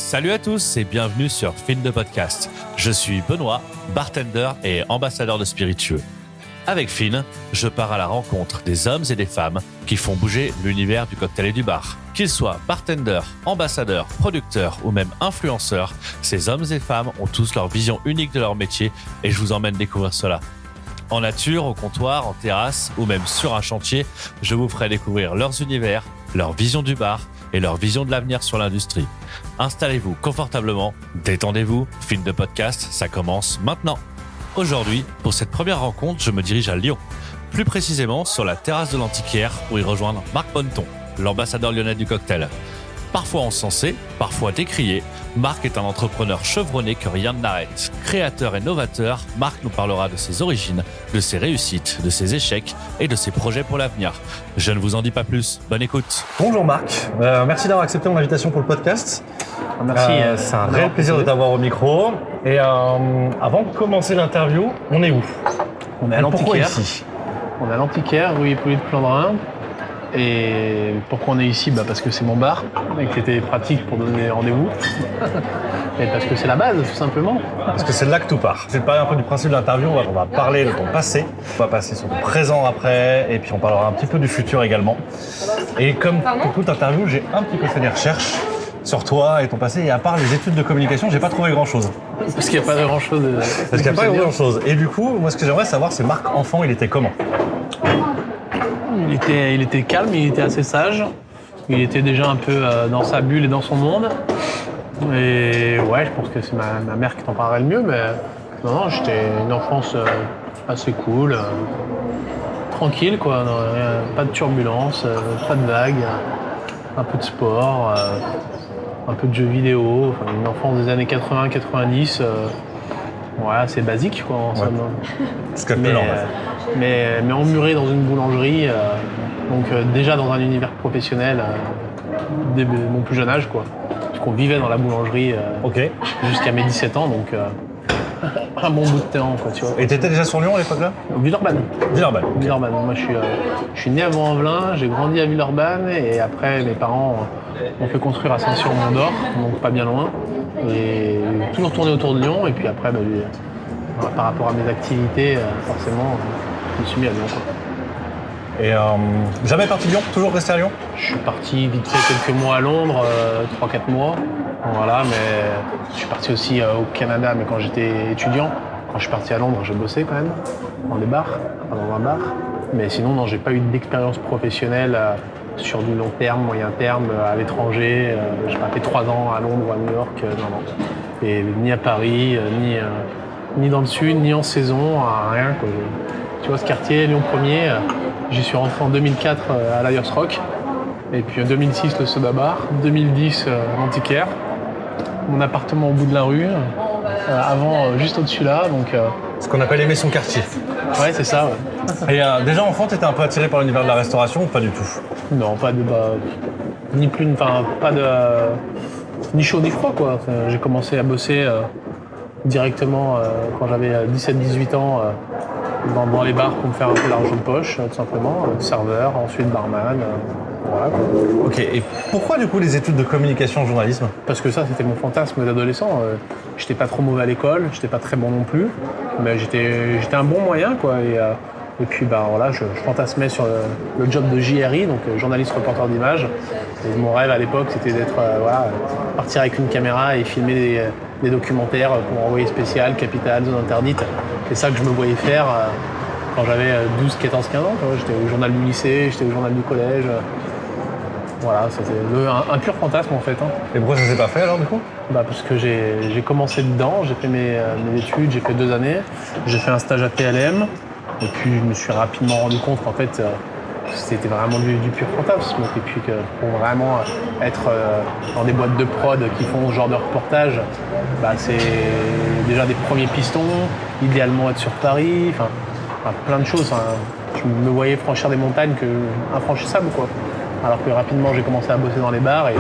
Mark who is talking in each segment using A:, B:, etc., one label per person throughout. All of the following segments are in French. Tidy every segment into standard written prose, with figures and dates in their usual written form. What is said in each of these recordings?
A: Salut à tous et bienvenue sur Fin de Podcast. Je suis Benoît, bartender et ambassadeur de spiritueux. Avec Fin, je pars à la rencontre des hommes et des femmes qui font bouger l'univers du cocktail et du bar. Qu'ils soient bartenders, ambassadeurs, producteurs ou même influenceurs, ces hommes et femmes ont tous leur vision unique de leur métier et je vous emmène découvrir cela. En nature, au comptoir, en terrasse ou même sur un chantier, je vous ferai découvrir leurs univers, leur vision du bar et leur vision de l'avenir sur l'industrie. Installez-vous confortablement, détendez-vous, Fin de Podcast, ça commence maintenant. Aujourd'hui, pour cette première rencontre, je me dirige à Lyon, plus précisément sur la terrasse de l'Antiquaire pour y rejoindre Marc Bonneton, l'ambassadeur lyonnais du cocktail. Parfois encensé, parfois décrié, Marc est un entrepreneur chevronné que rien ne l'arrête. Créateur et novateur, Marc nous parlera de ses origines, de ses réussites, de ses échecs et de ses projets pour l'avenir. Je ne vous en dis pas plus, bonne écoute.
B: Bonjour Marc, merci d'avoir accepté mon invitation pour le podcast.
C: Merci.
B: C'est un réel plaisir de t'avoir au micro. Et avant de commencer l'interview, on est où?
C: On est à l'Antiquaire.
B: Pourquoi ici?
C: On est à l'Antiquaire, rue Hippolyte Flandrin. Et pourquoi on est ici? Parce que c'est mon bar, et qui était pratique pour donner rendez-vous. Et parce que c'est la base, tout simplement.
B: Parce que c'est là que tout part. Je vais te parler un peu du principe de l'interview. On va parler de ton passé, on va passer sur ton présent après, et puis on parlera un petit peu du futur également. Et comme pour toute interview, j'ai un petit peu fait des recherches sur toi et ton passé, et à part les études de communication, j'ai pas trouvé grand-chose.
C: Parce qu'il n'y a pas grand-chose.
B: Parce qu'il n'y a pas grand-chose. Et du coup, moi, ce que j'aimerais savoir, c'est Marc enfant, il était comment?
C: Il était calme, il était assez sage. Il était déjà un peu dans sa bulle et dans son monde. Et ouais, je pense que c'est ma mère qui t'en parlerait le mieux, mais non, j'étais une enfance assez cool, tranquille, quoi. Non, pas de turbulence, pas de vagues, un peu de sport, un peu de jeux vidéo. Enfin, une enfance des années 80-90, ouais, assez basique, quoi, en somme.
B: Ce qu'il y a de plus normal.
C: Mais emmuré dans une boulangerie, donc déjà dans un univers professionnel dès mon plus jeune âge, quoi. Parce qu'on vivait dans la boulangerie jusqu'à mes 17 ans, donc un bon bout de temps, quoi, tu vois.
B: Et t'étais déjà sur Lyon à l'époque là?
C: Villeurbanne.
B: Villeurbanne.
C: Okay. Villeurbanne. Moi, je suis né à Vaux-en-Velin, j'ai grandi à Villeurbanne, et après, mes parents m'ont fait construire à Saint-Cyr-Mont-d'Or, donc pas bien loin. Et toujours tourné autour de Lyon, et puis après, par rapport à mes activités, forcément, je me suis mis à Lyon, quoi.
B: Et jamais parti de Lyon? Toujours resté à Lyon?
C: Je suis parti vite fait quelques mois à Londres, 3-4 mois. Voilà, mais je suis parti aussi au Canada, mais quand j'étais étudiant. Quand je suis parti à Londres, j'ai bossé quand même, dans des bars, dans un bar. Mais sinon, non, j'ai pas eu d'expérience professionnelle sur du long terme, moyen terme, à l'étranger. J'ai pas fait 3 ans à Londres ou à New York, non. Et ni à Paris, ni dans le sud, ni en saison, rien, quoi. Tu vois, ce quartier, Lyon 1er, j'y suis rentré en 2004 à l'Ayers Rock. Et puis en 2006, le Soda Bar. 2010, l'Antiquaire. Mon appartement au bout de la rue. Avant, juste au-dessus là. Donc,
B: ce qu'on appelle aimer son quartier.
C: Ouais, c'est ça. Ouais.
B: Et déjà enfant, t'étais un peu attiré par l'univers de la restauration ou pas du tout?
C: Non, pas de... ni plus... Enfin, pas de... ni chaud ni froid, quoi. J'ai commencé à bosser directement quand j'avais 17-18 ans dans les bars pour me faire un peu l'argent de poche, tout simplement. Serveur, ensuite barman, voilà, quoi.
B: Ok, et pourquoi du coup les études de communication journalisme?
C: Parce que ça, c'était mon fantasme d'adolescent. J'étais pas trop mauvais à l'école, j'étais pas très bon non plus, mais j'étais un bon moyen, quoi. Et puis voilà, je fantasmais sur le job de JRI, donc journaliste reporter d'image. Et mon rêve à l'époque, c'était d'être partir avec une caméra et filmer des documentaires pour envoyer spécial, Capital, Zone Interdite. C'est ça que je me voyais faire quand j'avais 12, 14, 15 ans. J'étais au journal du lycée, j'étais au journal du collège. Voilà, c'était un pur fantasme en fait.
B: Et pourquoi ça s'est pas fait alors du coup?
C: Parce que j'ai commencé dedans, j'ai fait mes études, j'ai fait 2 années, j'ai fait un stage à PLM, et puis je me suis rapidement rendu compte qu'en fait c'était vraiment du pur fantasme. Et puis que pour vraiment être dans des boîtes de prod qui font ce genre de reportage, c'est déjà des premiers pistons, idéalement être sur Paris, enfin plein de choses. Je me voyais franchir des montagnes infranchissables, quoi. Alors que rapidement j'ai commencé à bosser dans les bars et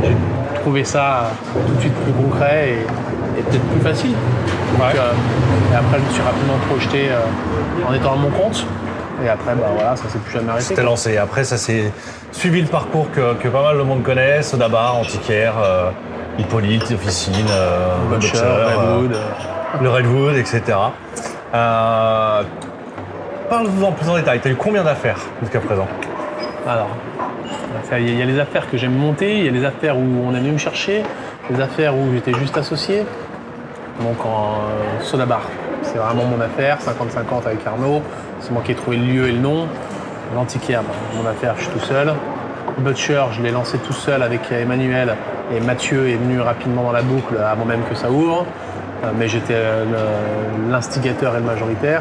C: j'ai trouvé ça tout de suite plus concret et peut-être plus facile. Donc, et après je me suis rapidement projeté en étant à mon compte. Et après, voilà, ça s'est plus jamais arrêté.
B: C'était lancé. Et après, ça s'est suivi le parcours que pas mal de monde connaît, Soda Bar, Antiquaire, Hippolyte, Officine,
C: Butcher,
B: Butcher,
C: Redwood.
B: le Redwood, etc. Parle-nous en plus en détail. Tu as eu combien d'affaires jusqu'à présent?
C: Alors, il y a les affaires que j'aime monter, il y a les affaires où on est venu me chercher, les affaires où j'étais juste associé. Donc en Soda Bar, c'est vraiment mon affaire, 50-50 avec Arnaud. C'est moi qui ai trouvé le lieu et le nom. L'Antiquaire, mon affaire, je suis tout seul. Butcher, je l'ai lancé tout seul avec Emmanuel et Mathieu est venu rapidement dans la boucle avant même que ça ouvre. Mais j'étais l'instigateur et le majoritaire.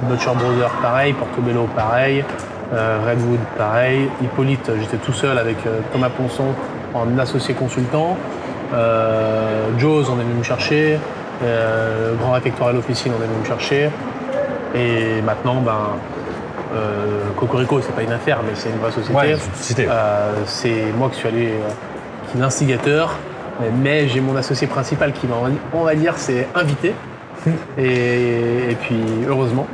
C: Butcher Brothers, pareil. Portobello, pareil. Redwood, pareil. Hippolyte, j'étais tout seul avec Thomas Ponson en associé consultant. Jaws, on est venu me chercher. Grand Réfectoire Officine, on est venu me chercher. Et maintenant, Cocorico, c'est pas une affaire, mais c'est une vraie société.
B: Ouais, société.
C: C'est moi qui suis allé, qui est l'instigateur, mais j'ai mon associé principal qui, on va dire, c'est invité. Et puis, heureusement.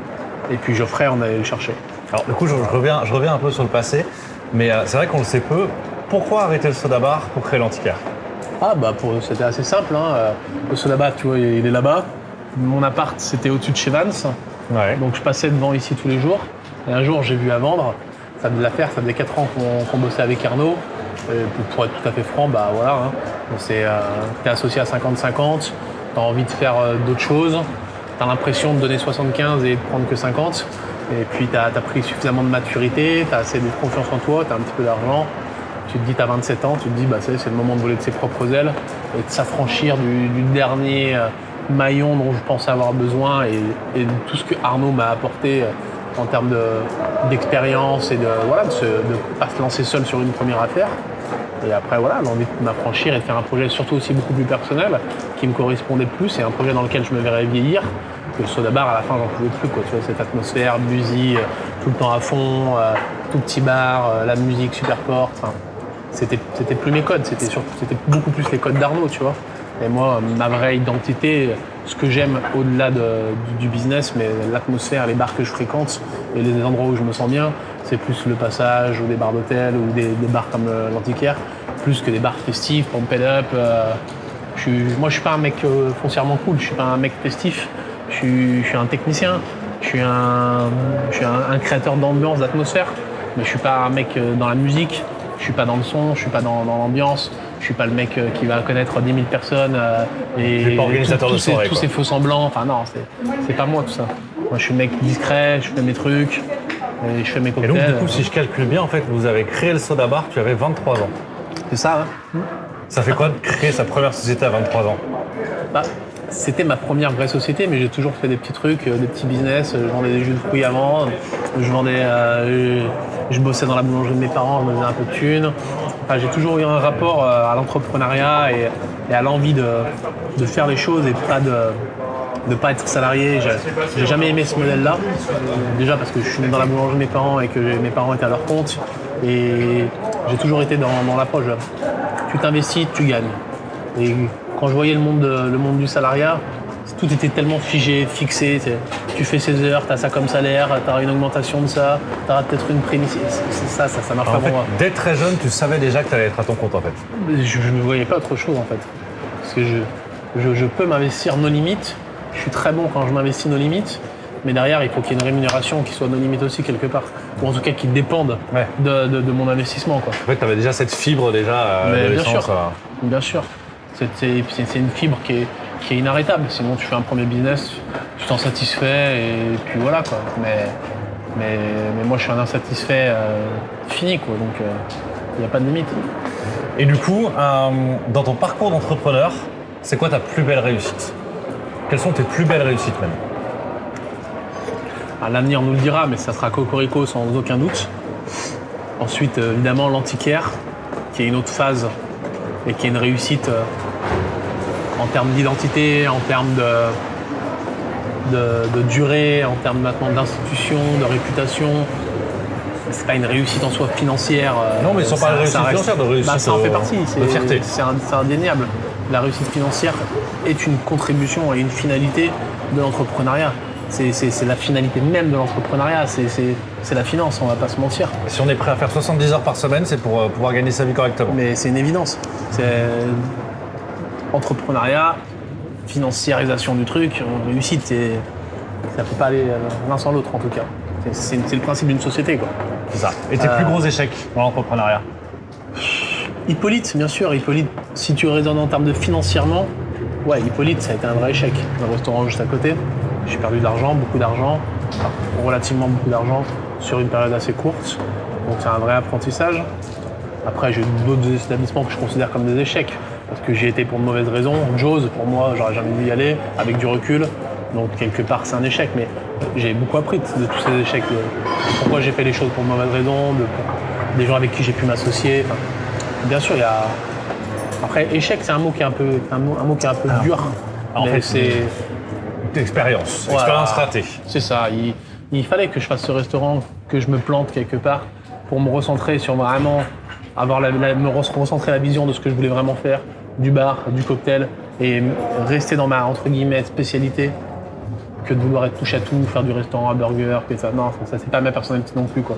C: Et puis Geoffrey, on allait le chercher.
B: Alors du coup, je reviens un peu sur le passé, mais c'est vrai qu'on le sait peu. Pourquoi arrêter le Soda Bar pour créer l'Antiquaire?
C: C'était assez simple. Le Soda Bar, tu vois, il est là-bas. Mon appart, c'était au-dessus de chez Vance.
B: Ouais.
C: Donc je passais devant ici tous les jours. Et un jour, j'ai vu à vendre. Ça faisait l'affaire, ça faisait 4 ans qu'on bossait avec Arnaud. Et pour être tout à fait franc, voilà. T'es associé à 50-50, t'as envie de faire d'autres choses. T'as l'impression de donner 75 et de prendre que 50. Et puis t'as pris suffisamment de maturité, t'as assez de confiance en toi, t'as un petit peu d'argent. Tu te dis, t'as 27 ans, tu te dis, c'est le moment de voler de ses propres ailes et de s'affranchir du dernier maillon dont je pensais avoir besoin et de tout ce que Arnaud m'a apporté en termes d'expérience et de pas se lancer seul sur une première affaire. Et après, l'envie de m'affranchir et de faire un projet surtout aussi beaucoup plus personnel qui me correspondait plus et un projet dans lequel je me verrais vieillir. Que le Soda Bar, à la fin, j'en pouvais plus, quoi. Tu vois, cette atmosphère, busy, tout le temps à fond, tout petit bar, la musique super forte. C'était plus mes codes, c'était beaucoup plus les codes d'Arnaud, tu vois. Et moi, ma vraie identité, ce que j'aime au-delà du business, mais l'atmosphère, les bars que je fréquente et les endroits où je me sens bien, c'est plus le passage ou des bars d'hôtel ou des bars comme l'Antiquaire, plus que des bars festifs, pump it up. Moi, je suis pas un mec foncièrement cool, je suis pas un mec festif, je suis un technicien, je suis un créateur d'ambiance, d'atmosphère, mais je suis pas un mec dans la musique, je suis pas dans le son, je suis pas dans l'ambiance. Je suis pas le mec qui va connaître 10 000 personnes et
B: pas organisateur de soirée,
C: tous ces faux semblants. Enfin non, c'est pas moi tout ça. Moi je suis le mec discret, je fais mes trucs, et je fais mes
B: Et
C: cocktails.
B: donc du coup, si je calcule bien, en fait, vous avez créé le Soda Bar, tu avais 23 ans.
C: C'est ça, hein.
B: Ça fait quoi de créer sa première société à 23 ans?
C: C'était ma première vraie société, mais j'ai toujours fait des petits trucs, des petits business. Je vendais des jus de fruits avant, je bossais dans la boulangerie de mes parents, je me faisais un peu de thunes. J'ai toujours eu un rapport à l'entrepreneuriat et à l'envie de faire les choses et pas de pas être salarié. J'ai jamais aimé ce modèle-là. Déjà parce que je suis né dans la boulangerie de mes parents et que mes parents étaient à leur compte. Et j'ai toujours été dans l'approche. Tu t'investis, tu gagnes. Et quand je voyais le monde du salariat, tout était tellement figé, fixé. Tu fais 16 heures, tu as ça comme salaire, tu as une augmentation de ça, tu auras peut-être une prime. Ça marche pas pour moi.
B: Dès très jeune, tu savais déjà que tu allais être à ton compte en fait.
C: Je ne voyais pas autre chose en fait. Parce que je peux m'investir nos limites. Je suis très bon quand je m'investis nos limites. Mais derrière, il faut qu'il y ait une rémunération qui soit nos limites aussi quelque part. Ou en tout cas qui dépende de mon investissement, quoi.
B: En fait, tu avais déjà cette fibre déjà
C: Mais
B: de
C: bien sûr.
B: l'essence.
C: Bien sûr. C'est une fibre qui est inarrêtable. Sinon, tu fais un premier business, tu t'en satisfais et puis voilà, quoi. Mais moi, je suis un insatisfait fini, quoi. Donc, il n'y a pas de limite.
B: Et du coup, dans ton parcours d'entrepreneur, c'est quoi ta plus belle réussite? Quelles sont tes plus belles réussites même?
C: L'avenir nous le dira, mais ça sera Cocorico sans aucun doute. Ensuite, évidemment, l'Antiquaire, qui est une autre phase et qui est une réussite en termes d'identité, en termes de durée, en termes maintenant d'institution, de réputation. C'est pas une réussite en soi financière.
B: Non, mais ils ne sont pas de réussite financière, de réussite
C: ça en fait partie.
B: de fierté.
C: C'est indéniable. La réussite financière est une contribution et une finalité de l'entrepreneuriat. C'est la finalité même de l'entrepreneuriat, c'est la finance, on va pas se mentir.
B: Si on est prêt à faire 70 heures par semaine, c'est pour pouvoir gagner sa vie correctement.
C: Mais c'est une évidence. entrepreneuriat, financiarisation du truc, réussite, ça ne peut pas aller l'un sans l'autre en tout cas. C'est le principe d'une société, quoi.
B: C'est ça. Et tes plus gros échecs dans l'entrepreneuriat?
C: Hippolyte, bien sûr. Hippolyte, si tu raisonnes en termes de financièrement, ouais, Hippolyte, ça a été un vrai échec. Le restaurant juste à côté, j'ai perdu de l'argent, beaucoup d'argent, enfin, relativement beaucoup d'argent, sur une période assez courte. Donc c'est un vrai apprentissage. Après, j'ai d'autres établissements que je considère comme des échecs, parce que j'y étais pour de mauvaises raisons. Jaws, pour moi, j'aurais jamais dû y aller, avec du recul. Donc quelque part, c'est un échec, mais j'ai beaucoup appris de tous ces échecs, de pourquoi j'ai fait les choses pour de mauvaises raisons, des gens avec qui j'ai pu m'associer. Enfin, bien sûr, il y a... Après, échec, c'est un mot qui est un peu, dur.
B: En fait, c'est expérience.
C: Voilà.
B: Expérience ratée.
C: C'est ça. Il fallait que je fasse ce restaurant, que je me plante quelque part pour me recentrer sur vraiment recentrer la vision de ce que je voulais vraiment faire, du bar, du cocktail, et rester dans ma, entre guillemets, spécialité, que de vouloir être touche à tout, faire du restaurant à burger, que ça. Non, ça c'est pas ma personnalité non plus, quoi.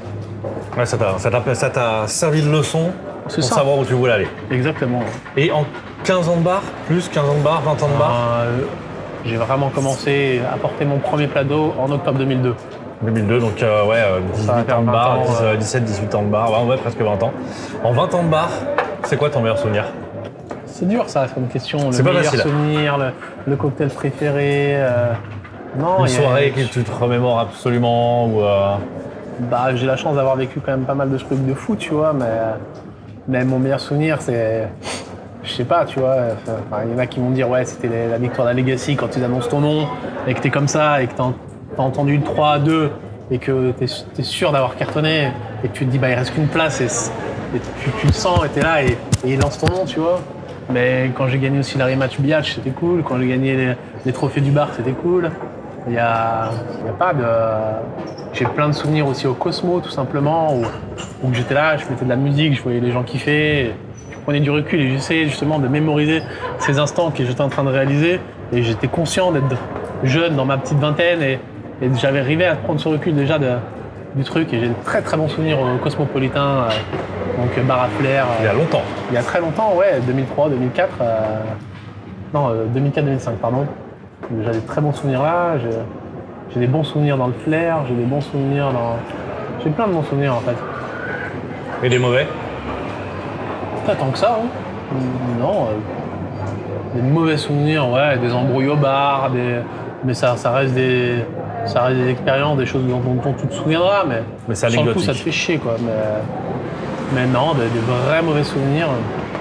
B: Ouais, ça t'a servi de leçon pour savoir où tu voulais aller.
C: Exactement.
B: Et en 15 ans de bar, plus 15 ans de bar, 20 ans de bar
C: j'ai vraiment commencé à porter mon premier plat d'eau en octobre 2002.
B: 2002, donc 18 ans de bar, 17-18 ans de bar, ouais, presque 20 ans. En 20 ans de bar, c'est quoi ton meilleur souvenir?
C: C'est dur ça, comme question.
B: C'est pas facile.
C: Le meilleur souvenir, le cocktail préféré.
B: Une soirée que tu te remémores absolument ou
C: Bah, j'ai la chance d'avoir vécu quand même pas mal de trucs de fou, tu vois, mais mon meilleur souvenir, c'est... Je sais pas, tu vois, il y en a qui vont dire ouais, c'était la victoire de la Legacy quand ils annoncent ton nom et que t'es comme ça et que t'as entendu le 3-2 et que t'es sûr d'avoir cartonné et que tu te dis bah il reste qu'une place et tu le sens et t'es là et il lance ton nom, tu vois. Mais quand j'ai gagné aussi la rematch Biatch, c'était cool. Quand j'ai gagné les trophées du bar, c'était cool. Il y a pas de... J'ai plein de souvenirs aussi au Cosmo, tout simplement, où j'étais là, je mettais de la musique, je voyais les gens kiffer. Je prenais du recul et j'essayais justement de mémoriser ces instants que j'étais en train de réaliser. Et j'étais conscient d'être jeune dans ma petite vingtaine et j'avais arrivé à prendre ce recul déjà du truc. Et j'ai de très très bons souvenirs au Cosmopolitain, donc bar à flair.
B: Il y a longtemps.
C: Il y a très longtemps, ouais, 2003, 2004. 2004-2005, pardon. J'ai des très bons souvenirs là. J'ai des bons souvenirs dans le flair, j'ai des bons souvenirs dans... J'ai plein de bons souvenirs en fait.
B: Et des mauvais?
C: Pas tant que ça, hein. Non. Des mauvais souvenirs, ouais, des embrouilles au bar, mais ça reste des expériences, des choses dont tu te souviendras, mais
B: c'est
C: sur le coup
B: anecdotique.
C: ça te fait chier, quoi. Mais non, des vrais mauvais souvenirs,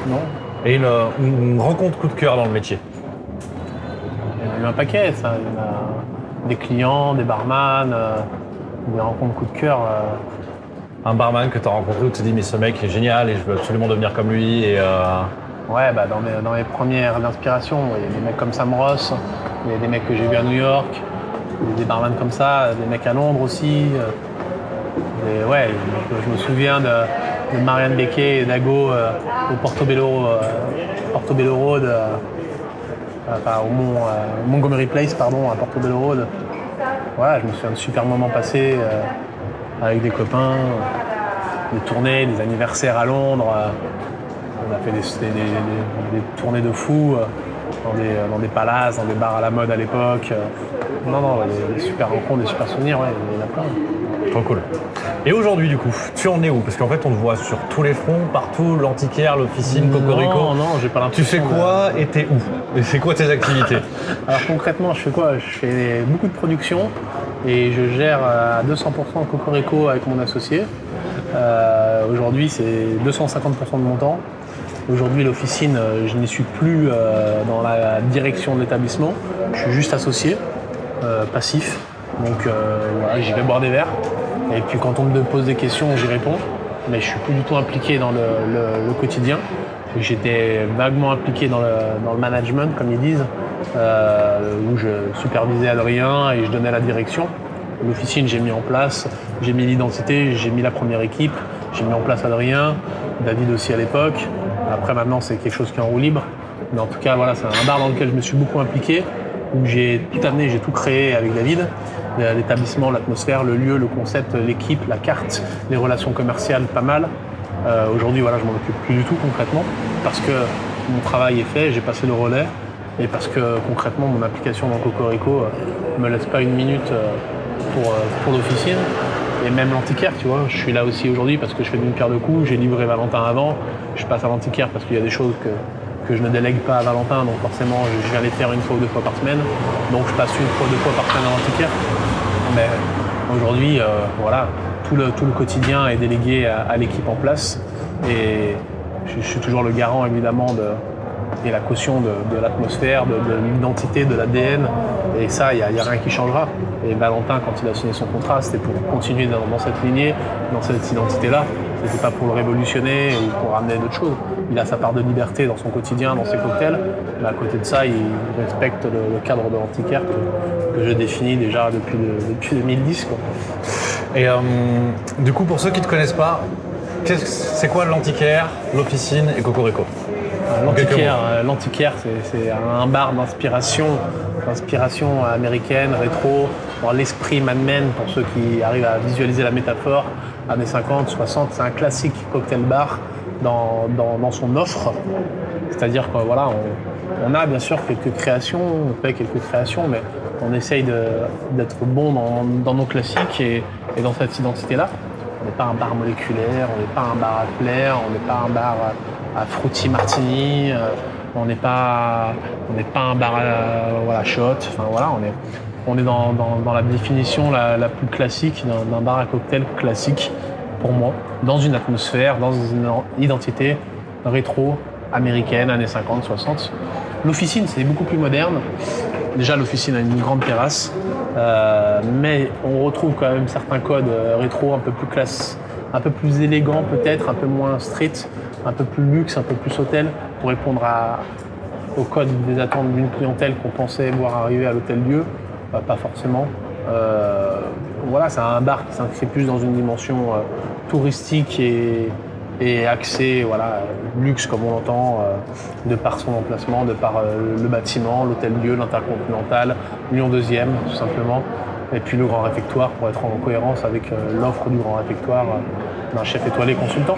C: non.
B: Et une rencontre coup de cœur dans le métier?
C: Il y en a eu un paquet, ça. Il y en a des clients, des barman, des rencontres coup de cœur.
B: Un barman que tu as rencontré où tu te dis mais ce mec est génial et je veux absolument devenir comme lui et
C: Ouais, bah dans mes premières inspirations, il y a des mecs comme Sam Ross, il y a des mecs que j'ai vus à New York, il y a des barman comme ça, des mecs à Londres aussi. Ouais, je me souviens de Marianne Becquet et Dago au Portobello Road, au Montgomery Place, pardon, à Portobello Road. Ouais, je me souviens de super moments passés avec des copains, des tournées, des anniversaires à Londres. On a fait des tournées de fous dans des palaces, dans des bars à la mode à l'époque. Des super rencontres, des super souvenirs, ouais, il y en a plein.
B: trop cool. Et aujourd'hui, du coup, tu en es où? Parce qu'en fait, on te voit sur tous les fronts, partout, l'antiquaire, l'officine, Cocorico.
C: Non, j'ai pas l'impression.
B: Tu fais quoi et t'es où? Et c'est quoi tes activités?
C: Alors concrètement, je fais quoi? Je fais beaucoup de production et je gère à 200% Cocorico avec mon associé. Aujourd'hui, c'est 250% de mon temps. Aujourd'hui, l'officine, je n'y suis plus dans la direction de l'établissement. Je suis juste associé, passif. Donc voilà, j'y vais boire des verres. Et puis quand on me pose des questions, j'y réponds. Mais je suis plus du tout impliqué dans le quotidien. J'étais vaguement impliqué dans le management, comme ils disent, où je supervisais Adrien et je donnais la direction. L'officine, j'ai mis en place, j'ai mis l'identité, j'ai mis la première équipe, j'ai mis en place Adrien, David aussi à l'époque. Après, maintenant, c'est quelque chose qui est en roue libre. Mais en tout cas, voilà, c'est un bar dans lequel je me suis beaucoup impliqué, où j'ai tout amené, j'ai tout créé avec David. L'établissement, l'atmosphère, le lieu, le concept, l'équipe, la carte, les relations commerciales, pas mal. Aujourd'hui, voilà, je m'en occupe plus du tout concrètement, parce que mon travail est fait, j'ai passé le relais. Et parce que concrètement, mon application dans Cocorico me laisse pas une minute pour l'officine. Et même l'antiquaire, tu vois, je suis là aussi aujourd'hui parce que je fais d'une pierre deux coups. J'ai livré Valentin avant, je passe à l'antiquaire parce qu'il y a des choses que je ne délègue pas à Valentin, donc forcément je viens les faire une fois ou deux fois par semaine. Donc je passe une fois ou deux fois par semaine à l'antiquaire. Mais aujourd'hui, voilà, tout le quotidien est délégué à l'équipe en place. Et je suis toujours le garant évidemment et la caution de l'atmosphère, de l'identité, de l'ADN. Et ça, il n'y a rien qui changera. Et Valentin, quand il a signé son contrat, c'était pour continuer dans cette lignée, dans cette identité-là. C'était pas pour le révolutionner ou pour ramener d'autres choses. Il a sa part de liberté dans son quotidien, dans ses cocktails. Mais à côté de ça, il respecte le cadre de l'antiquaire que je définis déjà depuis 2010. Quoi.
B: Et du coup, pour ceux qui ne te connaissent pas, c'est quoi l'antiquaire, l'officine et Cocorico?
C: L'antiquaire, c'est un bar d'inspiration américaine, rétro, dans l'esprit Mad Men, pour ceux qui arrivent à visualiser la métaphore, années 50, 60, c'est un classique cocktail bar dans son offre. C'est-à-dire que voilà, on a bien sûr quelques créations, on fait quelques créations, mais on essaye d'être bon dans nos classiques et dans cette identité-là. On n'est pas un bar moléculaire, on n'est pas un bar à flair, on n'est pas un bar à fruity martini, on n'est pas un bar à shot. Enfin voilà, on est dans la définition la plus classique d'un bar à cocktail classique pour moi, dans une atmosphère, dans une identité rétro américaine, années 50, 60. L'officine, c'est beaucoup plus moderne. Déjà, l'officine a une grande terrasse, mais on retrouve quand même certains codes rétro un peu plus classe, un peu plus élégants peut-être, un peu moins street, un peu plus luxe, un peu plus hôtel, pour répondre au code des attentes d'une clientèle qu'on pensait voir arriver à l'hôtel-dieu, pas forcément. Voilà, c'est un bar qui s'inscrit plus dans une dimension touristique et axé, voilà, luxe comme on l'entend, de par son emplacement, de par le bâtiment, l'hôtel-dieu, l'Intercontinental, Lyon 2e, tout simplement. Et puis le Grand Réfectoire pour être en cohérence avec l'offre du Grand Réfectoire d'un chef étoilé consultant.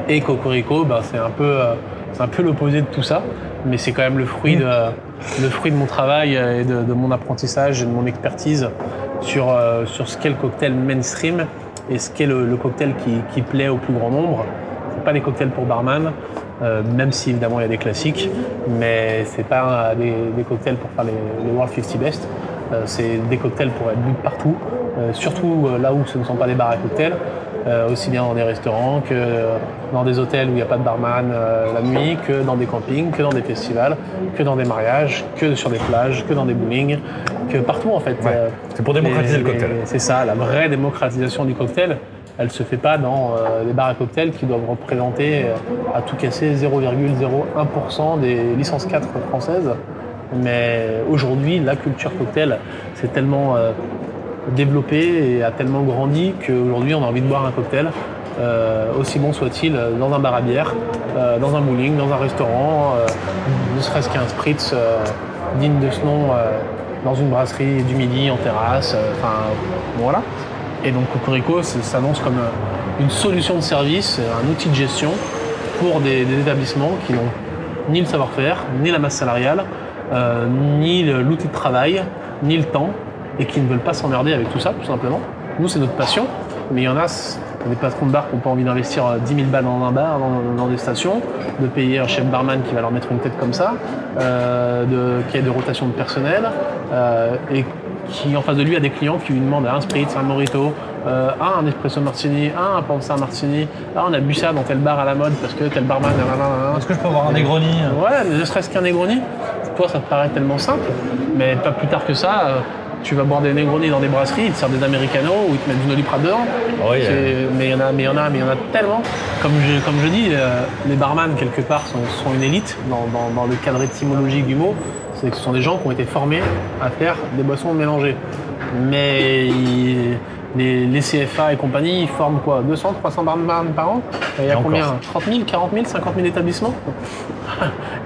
C: Et Cocorico, c'est un peu l'opposé de tout ça, mais c'est quand même le fruit de mon travail et de mon apprentissage et de mon expertise sur ce qu'est le cocktail mainstream et ce qu'est le cocktail qui plaît au plus grand nombre. C'est pas des cocktails pour barman, même si évidemment il y a des classiques, mais c'est pas des cocktails pour faire les World 50 Best. C'est des cocktails pour être bu partout, surtout là où ce ne sont pas des bars à cocktails, aussi bien dans des restaurants que dans des hôtels où il n'y a pas de barman la nuit, que dans des campings, que dans des festivals, que dans des mariages, que sur des plages, que dans des bowling, que partout en fait.
B: Ouais. C'est pour démocratiser le cocktail.
C: C'est ça, la vraie démocratisation du cocktail, elle se fait pas dans les bars à cocktails qui doivent représenter à tout casser 0,01% des licences 4 françaises. Mais aujourd'hui, la culture cocktail s'est tellement développée et a tellement grandi qu'aujourd'hui, on a envie de boire un cocktail, aussi bon soit-il, dans un bar à bière, dans un bowling, dans un restaurant, ne serait-ce qu'un spritz digne de ce nom, dans une brasserie du Midi, en terrasse, enfin voilà. Et donc Cocorico s'annonce comme une solution de service, un outil de gestion pour des établissements qui n'ont ni le savoir-faire, ni la masse salariale, ni l'outil de travail, ni le temps, et qui ne veulent pas s'emmerder avec tout ça, tout simplement. Nous, c'est notre passion, mais il y en a des patrons de bar qui n'ont pas envie d'investir 10 000 balles dans un bar, dans des stations, de payer un chef barman qui va leur mettre une tête comme ça, qui a de rotation de personnel, et qui, en face de lui, a des clients qui lui demandent un spritz, un mojito, un espresso martini, un panza martini, on a bu ça dans tel bar à la mode parce que tel barman...
B: Est-ce que je peux avoir un Negroni?
C: Ouais, ne serait-ce qu'un Negroni. Toi, ça te paraît tellement simple, mais pas plus tard que ça, tu vas boire des Negroni dans des brasseries, ils te servent des Americanos ou ils te mettent du Noliprate dedans.
B: Oui,
C: mais il y en a tellement. Comme je dis, les barman, quelque part, sont une élite dans le cadre étymologique du mot. C'est que ce sont des gens qui ont été formés à faire des boissons mélangées. Mais les CFA et compagnie, ils forment quoi, 200, 300 barman par an? Il y a combien? 30 000, 40 000, 50 000 établissements?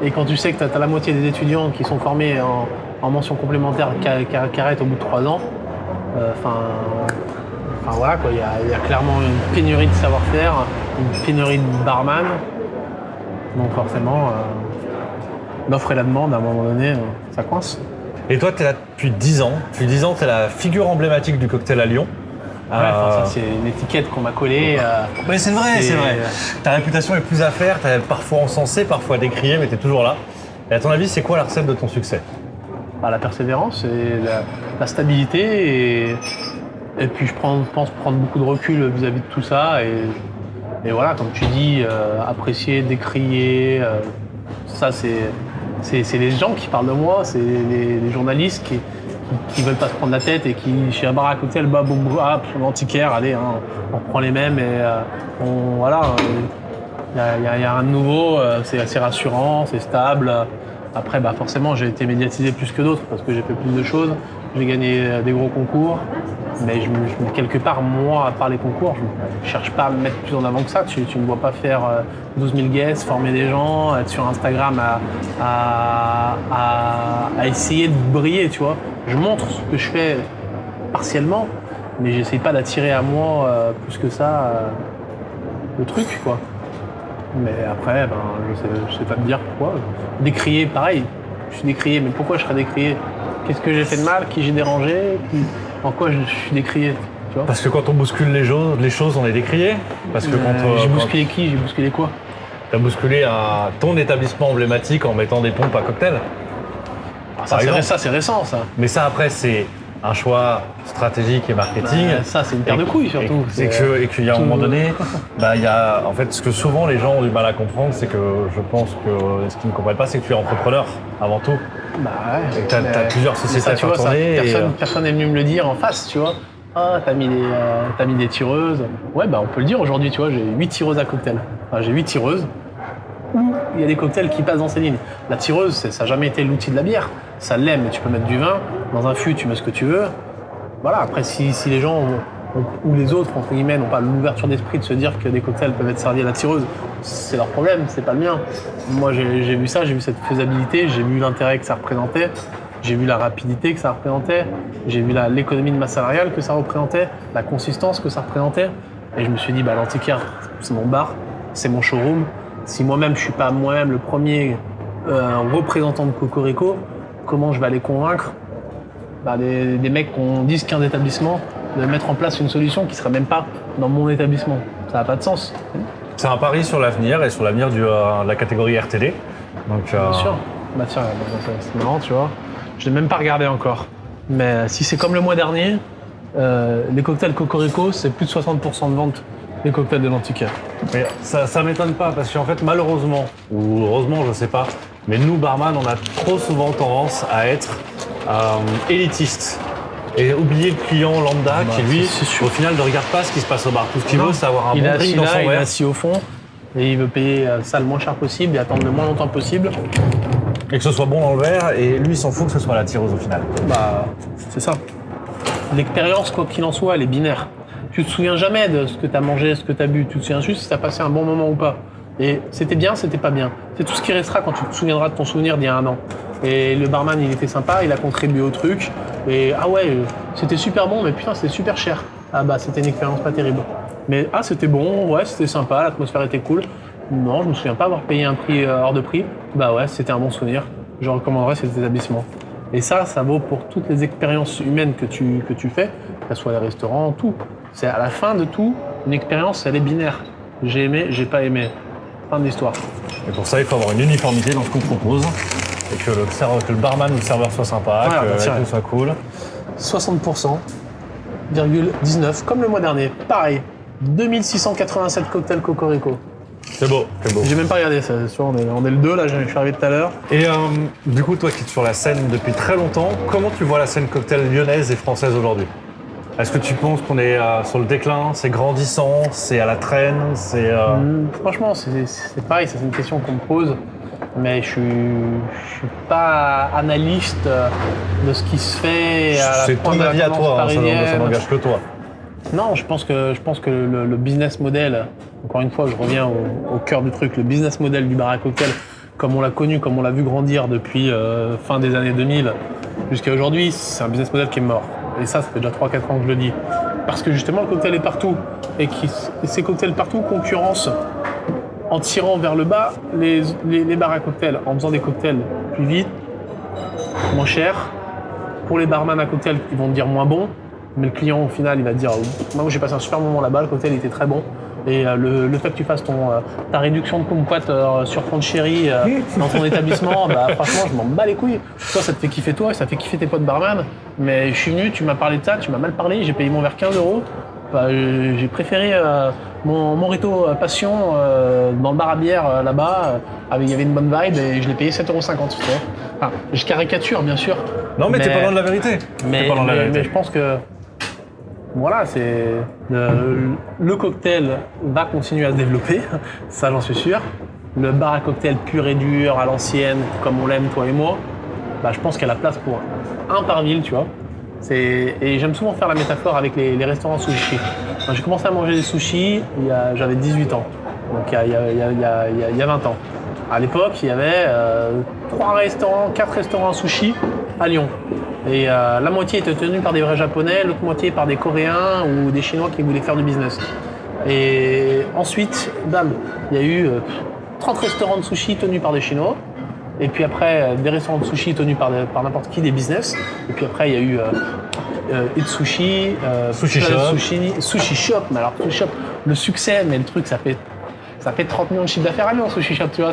C: Et quand tu sais que tu as la moitié des étudiants qui sont formés en mention complémentaire qui arrêtent au bout de 3 ans, voilà quoi, il y a clairement une pénurie de savoir-faire, une pénurie de barman. Donc forcément, l'offre et la demande, à un moment donné, ça coince.
B: Et toi, tu es là depuis 10 ans. Depuis 10 ans, tu es la figure emblématique du cocktail à Lyon.
C: Ouais, ça c'est une étiquette qu'on m'a collée.
B: Mais c'est vrai, c'est vrai. Ta réputation est plus à faire, tu es parfois encensé, parfois décrié, mais tu es toujours là. Et à ton avis, c'est quoi la recette de ton succès?
C: La persévérance et la stabilité et puis je pense prendre beaucoup de recul vis-à-vis de tout ça et voilà, comme tu dis, apprécier, décrier, ça c'est les gens qui parlent de moi, c'est les journalistes qui veulent pas se prendre la tête et qui chez un bar à cocktail, l'antiquaire, allez, hein, on reprend les mêmes et voilà, il y a un nouveau, c'est assez rassurant, c'est stable. Après, forcément, j'ai été médiatisé plus que d'autres parce que j'ai fait plus de choses. J'ai gagné des gros concours. Mais quelque part, moi, à part les concours, je ne cherche pas à me mettre plus en avant que ça. Tu ne me vois pas faire 12 000 guests, former des gens, être sur Instagram à essayer de briller, tu vois. Je montre ce que je fais partiellement, mais j'essaye pas d'attirer à moi plus que ça le truc, quoi. Mais après, je sais pas te dire pourquoi. Décrier, pareil. Je suis décrié, mais pourquoi je serais décrié? Qu'est-ce que j'ai fait de mal? Qui j'ai dérangé? En quoi je suis décrié? Tu vois?
B: Parce que quand on bouscule les choses, on est décrié. Parce que
C: j'ai bousculé qui? J'ai bousculé quoi?
B: T'as bousculé ton établissement emblématique en mettant des pompes à cocktail.
C: Ça c'est récent, ça.
B: Mais ça, après, c'est un choix stratégique et marketing.
C: Ça, c'est une paire de couilles, surtout.
B: Et qu'il y a un moment donné, en fait, ce que souvent les gens ont du mal à comprendre, c'est que je pense que ce qu'ils ne comprennent pas, c'est que tu es entrepreneur avant tout.
C: Ouais.
B: Et tu as plusieurs sociétés à faire tourner.
C: Personne n'est venu me le dire en face, tu vois. Ah, t'as mis des tireuses. Ouais, on peut le dire aujourd'hui, tu vois, j'ai 8 tireuses à cocktail. Enfin, j'ai 8 tireuses. Il y a des cocktails qui passent dans ces lignes. La tireuse, ça n'a jamais été l'outil de la bière. Ça l'est, mais tu peux mettre du vin. Dans un fût, tu mets ce que tu veux. Voilà, après, si les gens ou les autres, entre guillemets, n'ont pas l'ouverture d'esprit de se dire que des cocktails peuvent être servis à la tireuse, c'est leur problème, c'est pas le mien. Moi, j'ai vu ça, j'ai vu cette faisabilité, j'ai vu l'intérêt que ça représentait, j'ai vu la rapidité que ça représentait, j'ai vu l'économie de masse salariale que ça représentait, la consistance que ça représentait. Et je me suis dit, l'antiquaire, c'est mon bar, c'est mon showroom. Si moi-même, je suis pas moi-même le premier représentant de Cocorico, comment je vais aller convaincre des mecs qui ont 10-15 établissements de mettre en place une solution qui serait même pas dans mon établissement? Ça n'a pas de sens.
B: C'est un pari sur l'avenir et sur l'avenir de la catégorie RTD. Donc,
C: Bien sûr. Tiens, c'est marrant, tu vois. Je l'ai même pas regardé encore. Mais si c'est comme le mois dernier, les cocktails Cocorico, c'est plus de 60% de vente des cocktails de l'antiquaire.
B: Mais ça m'étonne pas parce qu'en fait, malheureusement, ou heureusement, je sais pas, mais nous, barman, on a trop souvent tendance à être élitistes et oublier le client lambda qui, lui, au final, ne regarde pas ce qui se passe au bar. Tout ce qu'il veut, c'est avoir un bon drink dans son verre.
C: Il est assis au fond et il veut payer ça le moins cher possible et attendre le moins longtemps possible.
B: Et que ce soit bon dans le verre, et lui, il s'en fout que ce soit la tireuse au final.
C: C'est ça. L'expérience, quoi qu'il en soit, elle est binaire. Tu te souviens jamais de ce que tu as mangé, ce que tu as bu. Tu te souviens juste si tu as passé un bon moment ou pas. Et c'était bien, c'était pas bien. C'est tout ce qui restera quand tu te souviendras de ton souvenir d'il y a un an. Et le barman, il était sympa, il a contribué au truc. Et c'était super bon, mais putain, c'était super cher. C'était une expérience pas terrible. Mais c'était bon, ouais, c'était sympa, l'atmosphère était cool. Non, je me souviens pas avoir payé un prix hors de prix. C'était un bon souvenir. Je recommanderais cet établissement. Et ça vaut pour toutes les expériences humaines que tu fais, que ce soit les restaurants, tout. C'est à la fin de tout, une expérience, elle est binaire. J'ai aimé, j'ai pas aimé. Fin de l'histoire.
B: Et pour ça, il faut avoir une uniformité dans ce qu'on propose. Et que le barman ou le serveur soit sympa, que tout soit cool.
C: 60%,19, comme le mois dernier. Pareil, 2687 cocktails Cocorico.
B: C'est beau, c'est beau.
C: J'ai même pas regardé ça, on est le 2, là, je suis arrivé tout à l'heure.
B: Et du coup, toi qui es sur la scène depuis très longtemps, comment tu vois la scène cocktail lyonnaise et française aujourd'hui? Est-ce que tu penses qu'on est sur le déclin, c'est grandissant, c'est à la traîne,
C: Franchement, c'est pareil, c'est une question qu'on me pose, mais je suis pas analyste de ce qui se fait à la
B: C'est ton avis à toi, ça n'engage que toi.
C: Non, je pense que le business model, encore une fois, je reviens au cœur du truc, le business model du bar à cocktail, comme on l'a connu, comme on l'a vu grandir depuis fin des années 2000 jusqu'à aujourd'hui, c'est un business model qui est mort. Et ça fait déjà 3-4 ans que je le dis. Parce que justement, le cocktail est partout. Et ces cocktails partout concurrencent en tirant vers le bas les bars à cocktails, en faisant des cocktails plus vite, moins cher. Pour les barman à cocktail, ils vont te dire moins bon, mais le client au final il va te dire moi j'ai passé un super moment là-bas, le cocktail était très bon. Et le fait que tu fasses ta réduction de kumquat sur fond de chéri dans ton établissement, bah, franchement, je m'en bats les couilles. Toi, ça te fait kiffer toi, ça fait kiffer tes potes barman. Mais je suis venu, tu m'as parlé de ça, tu m'as mal parlé, j'ai payé mon verre 15 €. Bah, j'ai préféré mon Morito Passion dans le bar à bière là-bas. Il y avait une bonne vibe et je l'ai payé 7,50 €. Tu vois. Enfin, je caricature, bien sûr.
B: Non, mais t'es pas loin de la vérité.
C: Mais je pense que voilà, le cocktail va continuer à se développer, ça j'en suis sûr. Le bar à cocktail pur et dur, à l'ancienne, comme on l'aime toi et moi, bah, je pense qu'il y a la place pour un par ville, tu vois. Et j'aime souvent faire la métaphore avec les restaurants sushi. J'ai commencé à manger des sushis, j'avais 18 ans, donc il y a 20 ans. À l'époque, il y avait 4 restaurants sushi à Lyon. Et la moitié était tenue par des vrais Japonais, l'autre moitié par des Coréens ou des Chinois qui voulaient faire du business. Et ensuite, bam, il y a eu 30 restaurants de sushi tenus par des Chinois. Et puis après, des restaurants de sushi tenus par n'importe qui, des business. Et puis après, il y a eu Eat Sushi,
B: Sushi Shop.
C: Sushi Shop. Mais alors, Sushi Shop, le succès, mais le truc, ça fait 30 millions de chiffre d'affaires à Lyon, Sushi Shop, tu vois.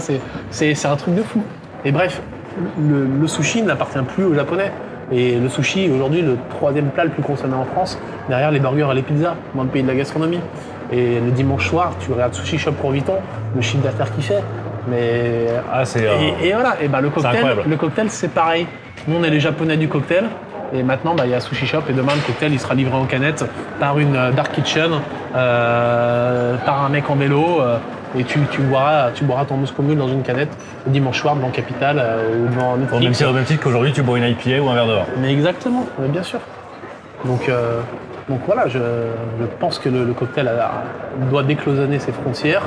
C: C'est un truc de fou. Et bref, le sushi n'appartient plus aux Japonais. Et le sushi, aujourd'hui, le 3e plat le plus consommé en France, derrière les burgers et les pizzas, dans le pays de la gastronomie. Et le dimanche soir, tu regardes Sushi Shop pour Vuitton, le chiffre d'affaires qu'il fait. Mais et voilà, et ben le cocktail c'est pareil. Nous on est les Japonais du cocktail. Et maintenant, il y a Sushi Shop et demain, le cocktail, il sera livré en canette par une dark kitchen, par un mec en vélo. Et tu boiras ton Moscow Mule dans une canette le dimanche soir devant Capital ou devant Netflix.
B: Au même titre qu'aujourd'hui, tu bois une IPA ou un verre de vin.
C: Mais exactement, bien sûr. Donc voilà, je pense que le cocktail doit décloisonner ses frontières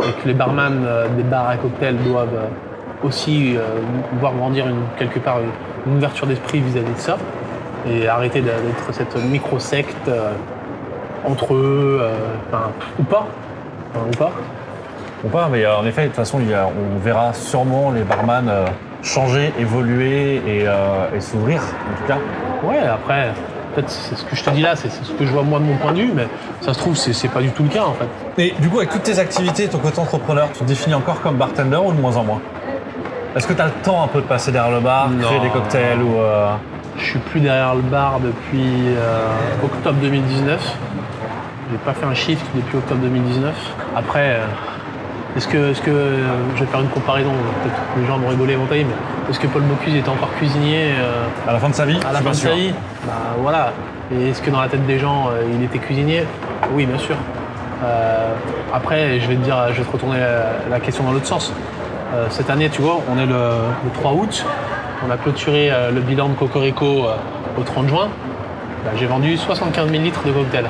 C: et que les barman des bars à cocktail doivent aussi voir grandir quelque part une ouverture d'esprit vis-à-vis de ça et arrêter d'être cette micro-secte entre eux, ou pas.
B: Ou pas, mais en effet, de toute façon, on verra sûrement les barman changer, évoluer et s'ouvrir, en tout cas.
C: Ouais, après, peut-être c'est ce que je te dis là, c'est ce que je vois moi de mon point de vue, mais ça se trouve, c'est pas du tout le cas en fait.
B: Et du coup, avec toutes tes activités, ton côté entrepreneur, tu te définis encore comme bartender ou de moins en moins? Est-ce que tu as le temps un peu de passer derrière le bar, créer des cocktails ou
C: Je suis plus derrière le bar depuis octobre 2019. J'ai pas fait un shift depuis octobre 2019. Après, est-ce que je vais faire une comparaison, peut-être que les gens vont rigoler, vont tailler, mais est-ce que Paul Bocuse était encore cuisinier
B: à la fin de sa vie?
C: À la fin de sa vie, bah voilà. Et est-ce que dans la tête des gens, il était cuisinier? Oui, bien sûr. Après, je vais te retourner la question dans l'autre sens. Cette année, tu vois, on est le 3 août. On a clôturé le bilan de Cocorico au 30 juin. Bah, j'ai vendu 75 000 litres de cocktails.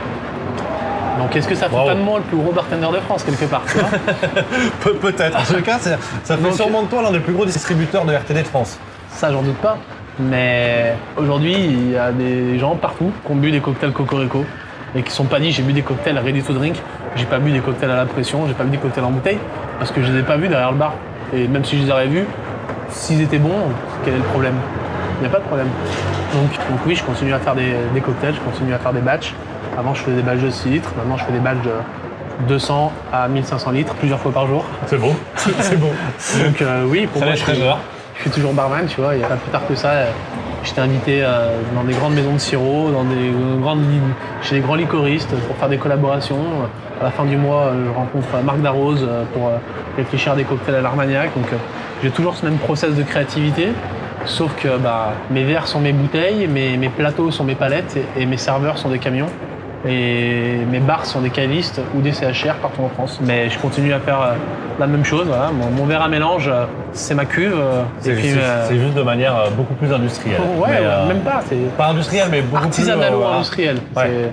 C: Donc est-ce que ça fait pas de moi le plus gros bartender de France quelque part, tu vois?
B: Peut-être. En tout cas, ça fait sûrement de toi l'un des plus gros distributeurs de RTD de France.
C: Ça, j'en doute pas. Mais aujourd'hui, il y a des gens partout qui ont bu des cocktails Cocorico et qui ne sont pas dit j'ai bu des cocktails ready to drink, j'ai pas bu des cocktails à la pression, j'ai pas bu des cocktails en bouteille parce que je les ai pas vus derrière le bar. Et même si je les aurais vus, s'ils étaient bons, quel est le problème? Il n'y a pas de problème. Donc oui, je continue à faire des cocktails, je continue à faire des batchs. Avant, je faisais des batchs de 6 litres. Maintenant, je fais des batchs de 200 à 1500 litres plusieurs fois par jour.
B: C'est bon. C'est bon.
C: Donc oui, pour moi, je suis toujours barman, tu vois. Il n'y a pas plus tard que ça. J'étais invité dans des grandes maisons de sirop, chez des grands liquoristes pour faire des collaborations. À la fin du mois, je rencontre Marc Darroze pour réfléchir à des cocktails à l'Armagnac. Donc j'ai toujours ce même process de créativité. Sauf que mes verres sont mes bouteilles, mes plateaux sont mes palettes et mes serveurs sont des camions. Et mes bars sont des cavistes ou des CHR partout en France. Mais je continue à faire la même chose. Voilà. Mon verre à mélange, c'est ma cuve.
B: C'est juste de manière beaucoup plus industrielle.
C: Ouais, même pas.
B: Pas industrielle, mais beaucoup plus...
C: Artisanalo-industrielle.
B: Ouais.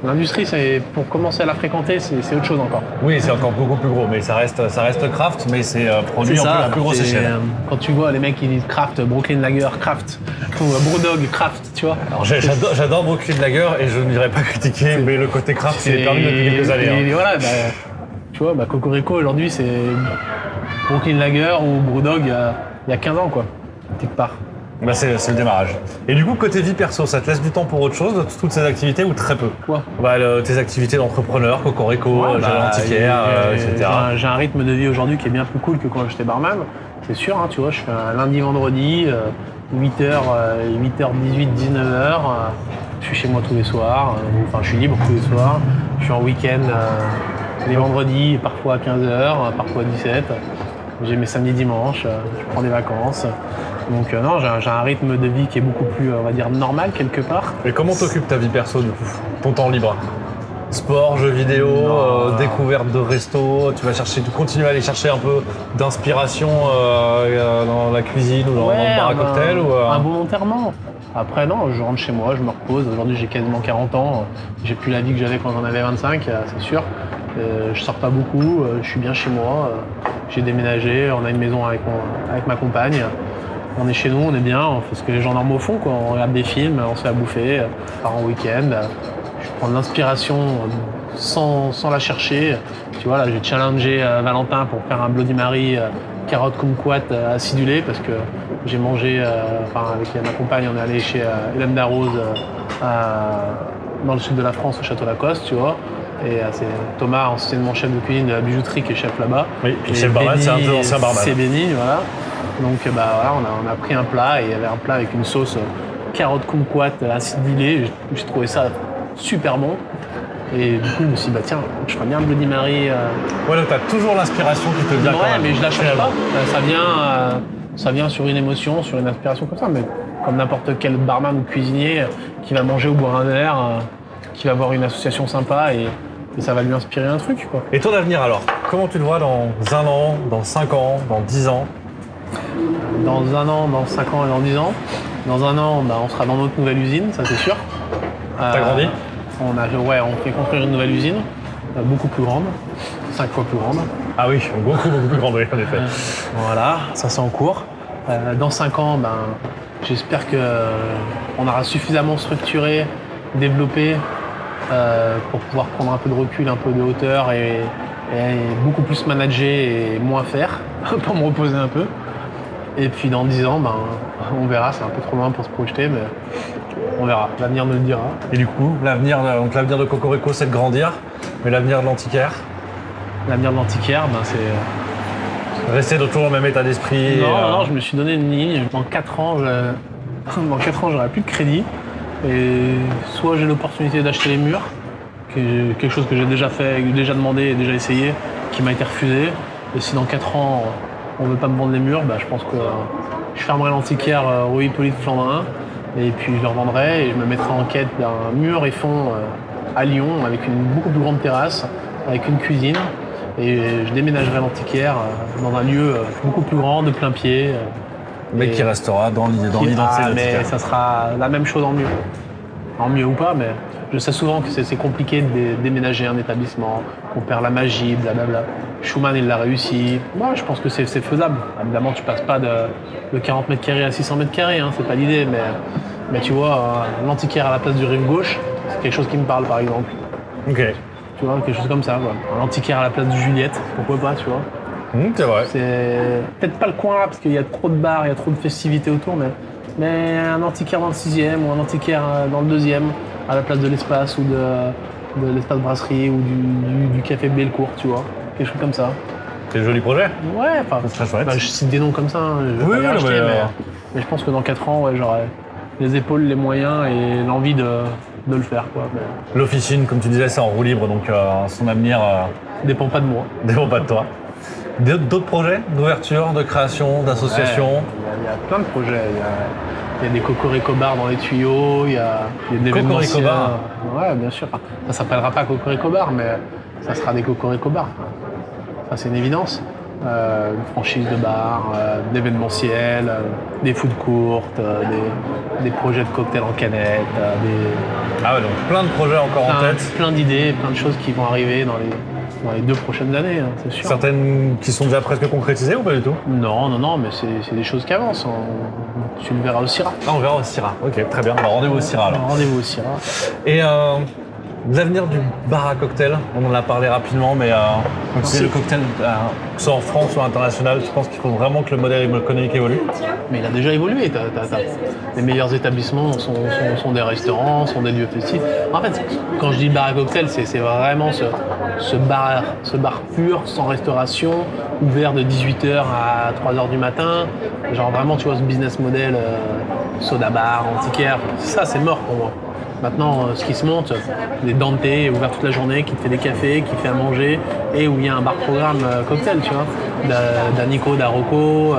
C: L'industrie, pour commencer à la fréquenter, c'est autre chose encore.
B: Oui, c'est encore beaucoup plus gros, mais ça reste craft, mais c'est produit à plus grosse échelle.
C: Quand tu vois les mecs qui disent craft, Brooklyn Lager, craft, ou Brewdog, craft, tu vois.
B: Alors j'adore Brooklyn Lager et je n'irai pas critiquer, mais le côté craft, c'est perdu depuis quelques années.
C: Et voilà, Tu vois, Cocorico aujourd'hui c'est Brooklyn Lager ou Brewdog il y a 15 ans quoi, quelque part.
B: C'est le démarrage. Et du coup, côté vie perso, ça te laisse du temps pour autre chose, toutes ces activités ou très peu?
C: Quoi?
B: Tes activités d'entrepreneur, Cocorico, gérer l'antiquaire, etc.
C: J'ai un rythme de vie aujourd'hui qui est bien plus cool que quand j'étais barman, c'est sûr, hein, tu vois, je fais un lundi, vendredi, 8h, 8h18, 19h, je suis chez moi tous les soirs, enfin je suis libre tous les soirs, je suis en week-end les vendredis, parfois à 15h, parfois à 17h, j'ai mes samedis, dimanches, je prends des vacances. Donc non, j'ai un rythme de vie qui est beaucoup plus, on va dire, normal quelque part.
B: Et comment t'occupes ta vie perso du coup? Ton temps libre? Sport, jeux vidéo, découverte de resto, tu continues à aller chercher un peu d'inspiration dans la cuisine ou dans le bar à cocktail
C: involontairement. Après non, je rentre chez moi, je me repose. Aujourd'hui j'ai quasiment 40 ans, j'ai plus la vie que j'avais quand j'en avais 25, c'est sûr. Je sors pas beaucoup, je suis bien chez moi, j'ai déménagé, on a une maison avec ma compagne. On est chez nous, on est bien, on fait ce que les gens normaux font, quoi. On regarde des films, on se fait à bouffer, on part en week-end. Je prends de l'inspiration sans la chercher. Tu vois, là, j'ai challengé Valentin pour faire un Bloody Mary carotte kumquat acidulé parce que j'ai mangé, avec ma compagne, on est allé chez Hélène Darroze dans le sud de la France, au Château Lacoste, tu vois. Et c'est Thomas, anciennement chef de cuisine de la bijouterie, qui est chef là-bas.
B: Oui, et chef barman, c'est un peu ancien barman.
C: C'est Béni, voilà. Donc voilà, on a pris un plat et il y avait un plat avec une sauce carotte kumquat acidulée. J'ai trouvé ça super bon. Et du coup, je me suis dit, tiens, je ferais bien un Bloody Mary.
B: Ouais, donc t'as toujours l'inspiration qui te vient quand même.
C: Ouais, mais je la cherche pas. Ça vient sur une émotion, sur une inspiration comme ça. Mais comme n'importe quel barman ou cuisinier qui va manger ou boire un verre, qui va avoir une association sympa et ça va lui inspirer un truc, quoi.
B: Et ton avenir alors? Comment tu le vois dans 1 an, dans 5 ans, dans 10 ans?
C: Dans 1 an, dans 5 ans et dans 10 ans. Dans 1 an, on sera dans notre nouvelle usine, ça c'est sûr.
B: T'as grandi?
C: On fait construire une nouvelle usine, beaucoup plus grande, 5 fois plus grande.
B: Ah oui, beaucoup plus grande, oui, en effet.
C: Voilà, ça c'est en cours. Dans 5 ans, j'espère qu'on aura suffisamment structuré, développé pour pouvoir prendre un peu de recul, un peu de hauteur et beaucoup plus manager et moins faire pour me reposer un peu. Et puis dans 10 ans, on verra, c'est un peu trop loin pour se projeter, mais on verra, l'avenir nous le dira.
B: Et du coup, l'avenir de Cocorico, c'est de grandir, mais l'avenir de l'antiquaire?
C: L'avenir de l'antiquaire, c'est...
B: Rester toujours dans le même état d'esprit?
C: Non, je me suis donné une ligne, dans 4 ans, j'aurai plus de crédit, et soit j'ai l'opportunité d'acheter les murs, quelque chose que j'ai déjà fait, déjà demandé et déjà essayé, qui m'a été refusé, et si dans 4 ans, on ne veut pas me vendre les murs, je pense que je fermerai l'antiquaire rue Hippolyte Flandrin et puis je le revendrai et je me mettrai en quête d'un mur et fond à Lyon avec une beaucoup plus grande terrasse, avec une cuisine et je déménagerai l'antiquaire dans un lieu beaucoup plus grand, de plein pied.
B: Mais qui restera dans l'identité de l'antiquaire.
C: Mais ça sera la même chose en mieux. En mieux ou pas, mais je sais souvent que c'est compliqué de déménager un établissement, qu'on perd la magie, blablabla. Schumann, il l'a réussi. Moi, je pense que c'est faisable. Évidemment, tu passes pas de 40 mètres carrés à 600 mètres carrés, c'est pas l'idée, mais tu vois, l'antiquaire à la place du rive gauche, c'est quelque chose qui me parle, par exemple.
B: Ok.
C: Tu vois, quelque chose comme ça, quoi. L'antiquaire à la place du Juliette, pourquoi pas, tu vois.
B: C'est vrai.
C: C'est peut-être pas le coin là, parce qu'il y a trop de bars, il y a trop de festivités autour, mais un antiquaire dans le 6e ou un antiquaire dans le 2e, à la place de l'espace ou de l'espace brasserie ou du café Bellecour, tu vois. Quelque chose comme ça.
B: C'est un joli projet.
C: Ouais,
B: c'est très chouette.
C: Je cite des noms comme ça, je vais pas les racheter, mais je pense que dans 4 ans, j'aurai les épaules, les moyens et l'envie de le faire, quoi.
B: L'officine, comme tu disais, c'est en roue libre, donc son avenir
C: dépend pas de moi.
B: Dépend pas de toi. D'autres projets d'ouverture, de création, d'association?
C: Il y a plein de projets. Il y a des Cocorico bars dans les tuyaux, il y a des
B: Cocorico bars?
C: Ouais, bien sûr. Enfin, ça s'appellera pas Cocorico bar, mais ça sera des Cocorico bars. Ça, c'est une évidence. Une franchise de bar, d'événementiel, des food courts, des projets de cocktails en canette,
B: Ah ouais, donc plein de projets encore en tête.
C: Plein d'idées, plein de choses qui vont arriver dans les 2 prochaines années, c'est sûr.
B: Certaines qui sont déjà presque concrétisées ou pas du tout?
C: Non, mais c'est des choses qui avancent. Tu le verras au Syrah.
B: Ah, on verra au Syrah. Ok, très bien. Rendez-vous au Syrah alors.
C: Rendez-vous au Syrah.
B: Et L'avenir du bar à cocktail, on en a parlé rapidement, mais quand c'est le cocktail, que ce soit en France ou international, je pense qu'il faut vraiment que le modèle économique évolue.
C: Mais il a déjà évolué. Les meilleurs établissements sont des restaurants, sont des lieux festifs. En fait, quand je dis bar à cocktail, c'est vraiment ce bar pur, sans restauration, ouvert de 18h à 3h du matin. Genre vraiment, tu vois, ce business model soda bar, antiquaire, ça c'est mort pour moi. Maintenant, ce qui se monte, des Dante ouvert toute la journée, qui te fait des cafés, qui fait à manger, et où il y a un bar-programme cocktail, tu vois. D'Anico, d'Arocco,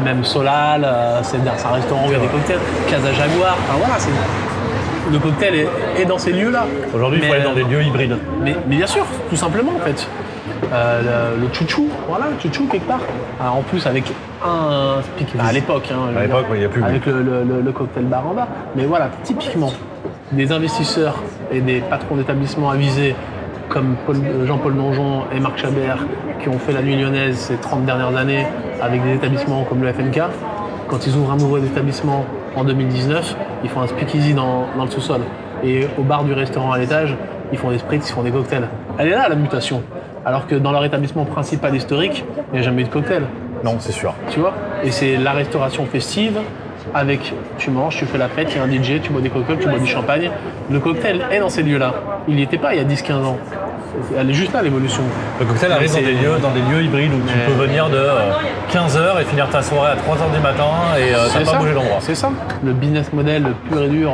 C: même Solal, c'est un restaurant où il y a des cocktails, Casa Jaguar, enfin voilà, le cocktail est dans ces lieux-là.
B: Aujourd'hui, il faut aller dans des lieux hybrides.
C: Mais bien sûr, tout simplement en fait. Le chouchou, voilà, le chouchou quelque part. Alors, en plus avec un speakeasy. À l'époque,
B: il n'y a plus.
C: Avec le cocktail bar en bas. Mais voilà, typiquement, des investisseurs et des patrons d'établissements avisés comme Jean-Paul Donjon et Marc Chabert qui ont fait la nuit lyonnaise ces 30 dernières années avec des établissements comme le FNK, quand ils ouvrent un nouveau établissement en 2019, ils font un speakeasy dans le sous-sol. Et au bar du restaurant à l'étage, ils font des spritz, ils font des cocktails. Elle est là la mutation. Alors que dans leur établissement principal historique, il n'y a jamais eu de cocktail.
B: Non, c'est sûr.
C: Tu vois ? Et c'est la restauration festive avec, tu manges, tu fais la fête, il y a un DJ, tu bois des cocktails, tu bois du champagne. Le cocktail est dans ces lieux-là. Il n'y était pas il y a 10-15 ans. Elle est juste là l'évolution.
B: Le cocktail arrive dans des lieux hybrides où tu peux venir de 15h et finir ta soirée à 3h du matin et t'as pas bougé d'endroit.
C: C'est ça. Le business model pur et dur,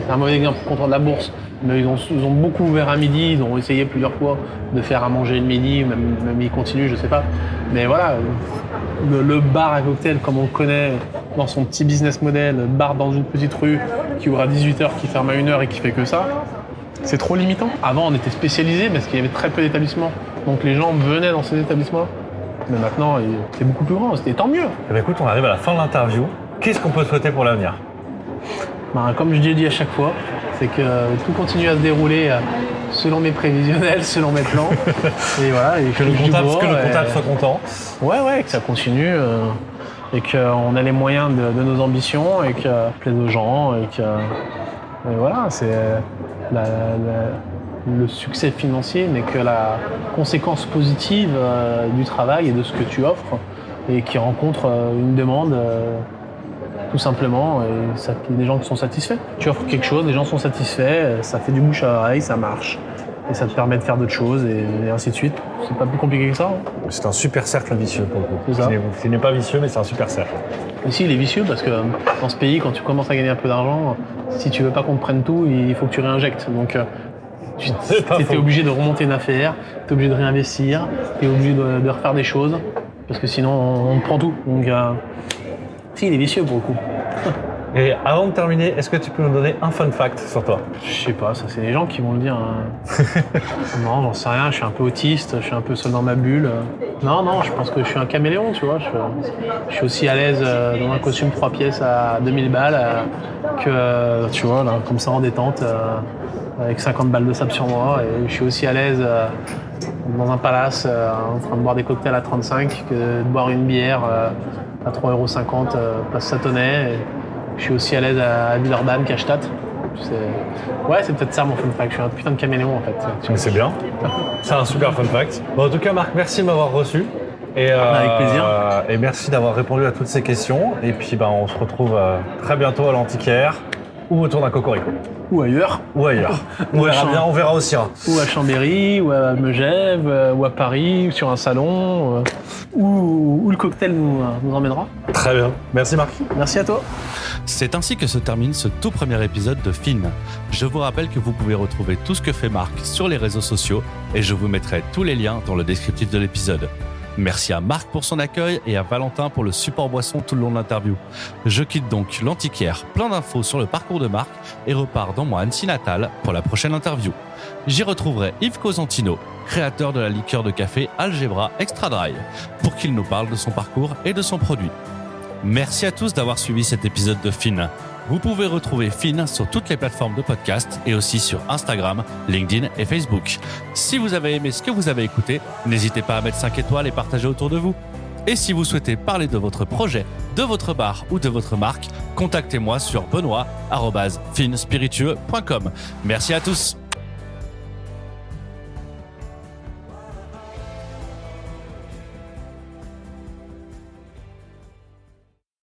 C: c'est un mauvais exemple contre de la bourse, mais ils ont beaucoup ouvert à midi, ils ont essayé plusieurs fois de faire à manger le midi, même ils continuent, je sais pas. Mais voilà, le bar à cocktail comme on le connaît dans son petit business model, bar dans une petite rue qui ouvre à 18h, qui ferme à 1h et qui fait que ça, c'est trop limitant. Avant, on était spécialisé parce qu'il y avait très peu d'établissements. Donc les gens venaient dans ces établissements. Mais maintenant, c'est beaucoup plus grand. C'était tant mieux.
B: Eh bien, écoute, on arrive à la fin de l'interview. Qu'est-ce qu'on peut souhaiter pour l'avenir ?
C: Comme je dis à chaque fois, c'est que tout continue à se dérouler selon mes prévisionnels, selon mes plans. Et voilà. Et
B: que le comptable soit content.
C: Ouais, que ça continue. Et qu'on a les moyens de nos ambitions et que ça plaise aux gens. Et voilà, c'est le succès financier n'est que la conséquence positive du travail et de ce que tu offres et qui rencontre une demande tout simplement et il y a des gens qui sont satisfaits. Tu offres quelque chose, les gens sont satisfaits, ça fait du bouche à oreille, ça marche et ça te permet de faire d'autres choses et ainsi de suite. C'est pas plus compliqué que ça.
B: C'est un super cercle vicieux pour le coup.
C: C'est ça.
B: Ce n'est pas vicieux mais c'est un super cercle.
C: Ici, il est vicieux parce que dans ce pays, quand tu commences à gagner un peu d'argent, si tu veux pas qu'on te prenne tout, il faut que tu réinjectes. Donc, tu es obligé de remonter une affaire, tu es obligé de réinvestir, tu es obligé de refaire des choses parce que sinon, on te prend tout. Donc, si, il est vicieux pour le coup.
B: Et avant de terminer, est-ce que tu peux nous donner un fun fact sur toi ?
C: Je sais pas, ça c'est les gens qui vont le dire. Non, j'en sais rien, je suis un peu autiste, je suis un peu seul dans ma bulle. Non, je pense que je suis un caméléon, tu vois. Je suis aussi à l'aise dans un costume 3 pièces à 2000 balles que, tu vois, là, comme ça en détente, avec 50 balles de sable sur moi. Et je suis aussi à l'aise dans un palace en train de boire des cocktails à 35 que de boire une bière à 3,50 € place Satonnet. Je suis aussi à l'aise à Villeurbanne qu'à Stade. C'est peut-être ça mon fun fact. Je suis un putain de caméléon en fait.
B: Mais c'est bien. C'est un super fun fact. Bon, en tout cas, Marc, merci de m'avoir reçu. Et,
C: avec plaisir.
B: Et merci d'avoir répondu à toutes ces questions. Et puis, on se retrouve très bientôt à l'Antiquaire ou autour d'un cocorico.
C: Ou ailleurs.
B: On verra aussi.
C: Ou à Chambéry, ou à Megève, ou à Paris, ou sur un salon, où le cocktail nous emmènera.
B: Très bien. Merci Marc.
C: Merci à toi.
A: C'est ainsi que se termine ce tout premier épisode de Fine. Je vous rappelle que vous pouvez retrouver tout ce que fait Marc sur les réseaux sociaux et je vous mettrai tous les liens dans le descriptif de l'épisode. Merci à Marc pour son accueil et à Valentin pour le support boisson tout le long de l'interview. Je quitte donc l'Antiquaire, plein d'infos sur le parcours de Marc et repars dans mon Annecy natale pour la prochaine interview. J'y retrouverai Yves Cosentino, créateur de la liqueur de café Algebra Extra Dry, pour qu'il nous parle de son parcours et de son produit. Merci à tous d'avoir suivi cet épisode de Fine. Vous pouvez retrouver Fine sur toutes les plateformes de podcast et aussi sur Instagram, LinkedIn et Facebook. Si vous avez aimé ce que vous avez écouté, n'hésitez pas à mettre 5 étoiles et partager autour de vous. Et si vous souhaitez parler de votre projet, de votre bar ou de votre marque, contactez-moi sur benoît@finespiritueux.com. Merci à tous.